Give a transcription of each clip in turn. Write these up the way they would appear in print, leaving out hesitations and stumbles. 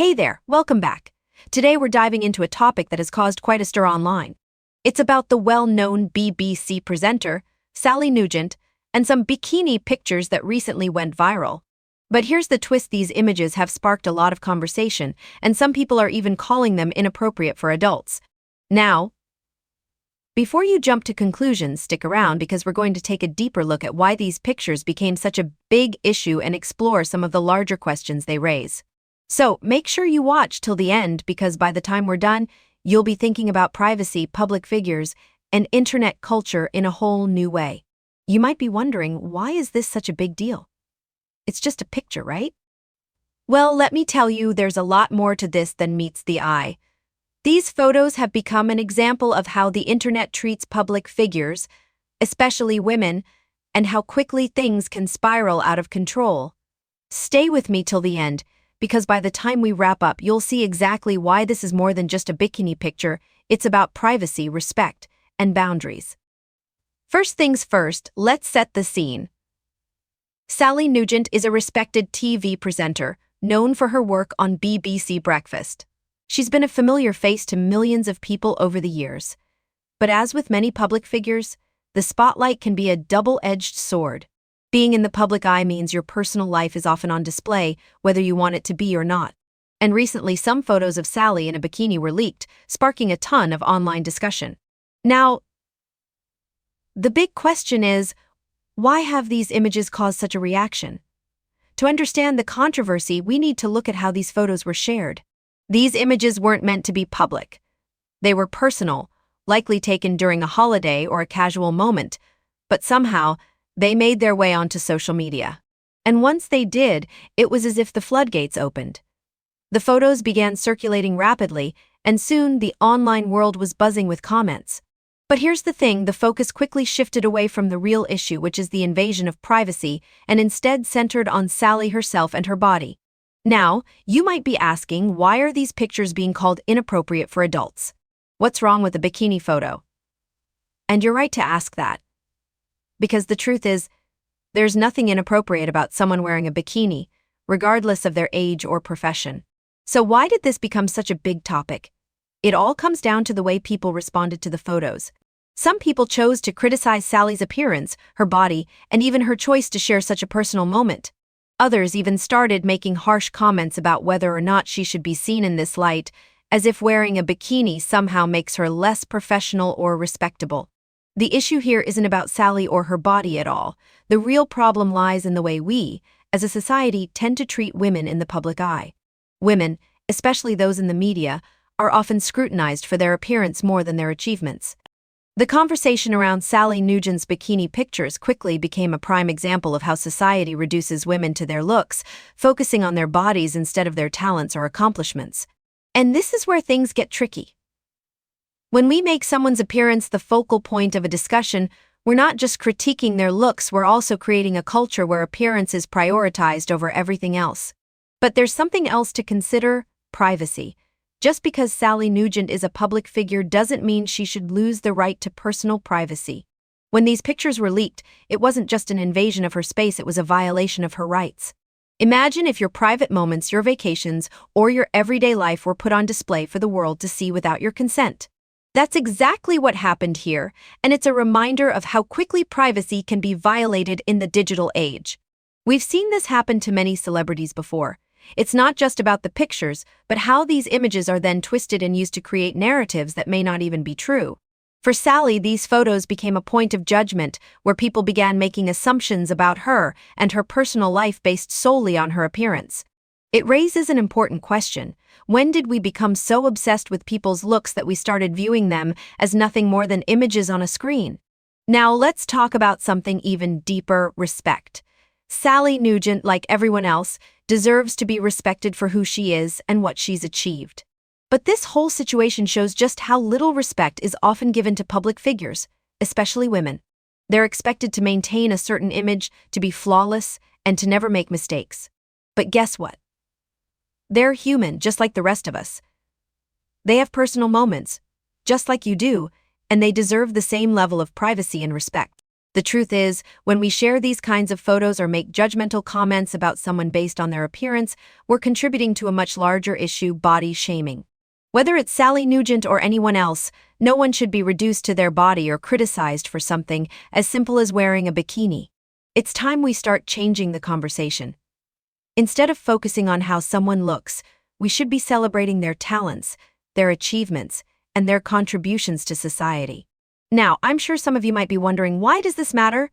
Hey there, welcome back. Today we're diving into a topic that has caused quite a stir online. It's about the well-known BBC presenter, Sally Nugent, and some bikini pictures that recently went viral. But here's the twist: these images have sparked a lot of conversation, and some people are even calling them inappropriate for adults. Now, before you jump to conclusions, stick around because we're going to take a deeper look at why these pictures became such a big issue and explore some of the larger questions they raise. So make sure you watch till the end, because by the time we're done, you'll be thinking about privacy, public figures, and internet culture in a whole new way. You might be wondering, why is this such a big deal? It's just a picture, right? Well, let me tell you, there's a lot more to this than meets the eye. These photos have become an example of how the internet treats public figures, especially women, and how quickly things can spiral out of control. Stay with me till the end, because by the time we wrap up, you'll see exactly why this is more than just a bikini picture. It's about privacy, respect, and boundaries. First things first, let's set the scene. Sally Nugent is a respected TV presenter, known for her work on BBC Breakfast. She's been a familiar face to millions of people over the years. But as with many public figures, the spotlight can be a double-edged sword. Being in the public eye means your personal life is often on display, whether you want it to be or not. And recently, some photos of Sally in a bikini were leaked, sparking a ton of online discussion. Now, the big question is, why have these images caused such a reaction? To understand the controversy, we need to look at how these photos were shared. These images weren't meant to be public. They were personal, likely taken during a holiday or a casual moment, but somehow, they made their way onto social media. And once they did, it was as if the floodgates opened. The photos began circulating rapidly, and soon the online world was buzzing with comments. But here's the thing: the focus quickly shifted away from the real issue, which is the invasion of privacy, and instead centered on Sally herself and her body. Now, you might be asking, why are these pictures being called inappropriate for adults? What's wrong with a bikini photo? And you're right to ask that. Because the truth is, there's nothing inappropriate about someone wearing a bikini, regardless of their age or profession. So why did this become such a big topic? It all comes down to the way people responded to the photos. Some people chose to criticize Sally's appearance, her body, and even her choice to share such a personal moment. Others even started making harsh comments about whether or not she should be seen in this light, as if wearing a bikini somehow makes her less professional or respectable. The issue here isn't about Sally or her body at all. The real problem lies in the way we, as a society, tend to treat women in the public eye. Women, especially those in the media, are often scrutinized for their appearance more than their achievements. The conversation around Sally Nugent's bikini pictures quickly became a prime example of how society reduces women to their looks, focusing on their bodies instead of their talents or accomplishments. And this is where things get tricky. When we make someone's appearance the focal point of a discussion, we're not just critiquing their looks, we're also creating a culture where appearance is prioritized over everything else. But there's something else to consider: privacy. Just because Sally Nugent is a public figure doesn't mean she should lose the right to personal privacy. When these pictures were leaked, it wasn't just an invasion of her space, it was a violation of her rights. Imagine if your private moments, your vacations, or your everyday life were put on display for the world to see without your consent. That's exactly what happened here, and it's a reminder of how quickly privacy can be violated in the digital age. We've seen this happen to many celebrities before. It's not just about the pictures, but how these images are then twisted and used to create narratives that may not even be true. For Sally, these photos became a point of judgment, where people began making assumptions about her and her personal life based solely on her appearance. It raises an important question: when did we become so obsessed with people's looks that we started viewing them as nothing more than images on a screen? Now let's talk about something even deeper: respect. Sally Nugent, like everyone else, deserves to be respected for who she is and what she's achieved. But this whole situation shows just how little respect is often given to public figures, especially women. They're expected to maintain a certain image, to be flawless, and to never make mistakes. But guess what? They're human, just like the rest of us. They have personal moments, just like you do, and they deserve the same level of privacy and respect. The truth is, when we share these kinds of photos or make judgmental comments about someone based on their appearance, we're contributing to a much larger issue: body shaming. Whether it's Sally Nugent or anyone else, no one should be reduced to their body or criticized for something as simple as wearing a bikini. It's time we start changing the conversation. Instead of focusing on how someone looks, we should be celebrating their talents, their achievements, and their contributions to society. Now, I'm sure some of you might be wondering, why does this matter?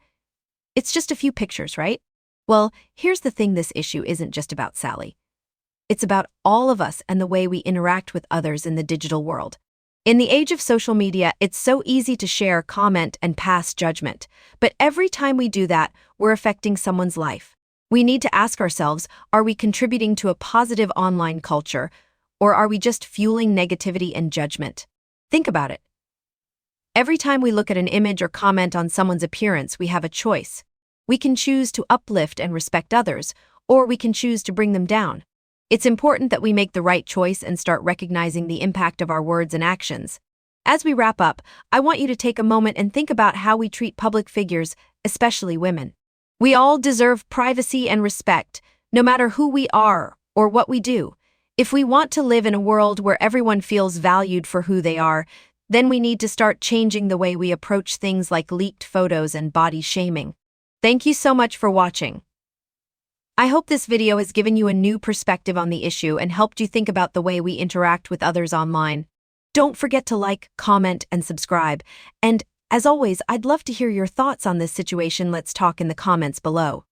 It's just a few pictures, right? Well, here's the thing: this issue isn't just about Sally. It's about all of us and the way we interact with others in the digital world. In the age of social media, it's so easy to share, comment, and pass judgment. But every time we do that, we're affecting someone's life. We need to ask ourselves, are we contributing to a positive online culture, or are we just fueling negativity and judgment? Think about it. Every time we look at an image or comment on someone's appearance, we have a choice. We can choose to uplift and respect others, or we can choose to bring them down. It's important that we make the right choice and start recognizing the impact of our words and actions. As we wrap up, I want you to take a moment and think about how we treat public figures, especially women. We all deserve privacy and respect, no matter who we are or what we do. If we want to live in a world where everyone feels valued for who they are, then we need to start changing the way we approach things like leaked photos and body shaming. Thank you so much for watching. I hope this video has given you a new perspective on the issue and helped you think about the way we interact with others online. Don't forget to like, comment, and subscribe. And as always, I'd love to hear your thoughts on this situation. Let's talk in the comments below.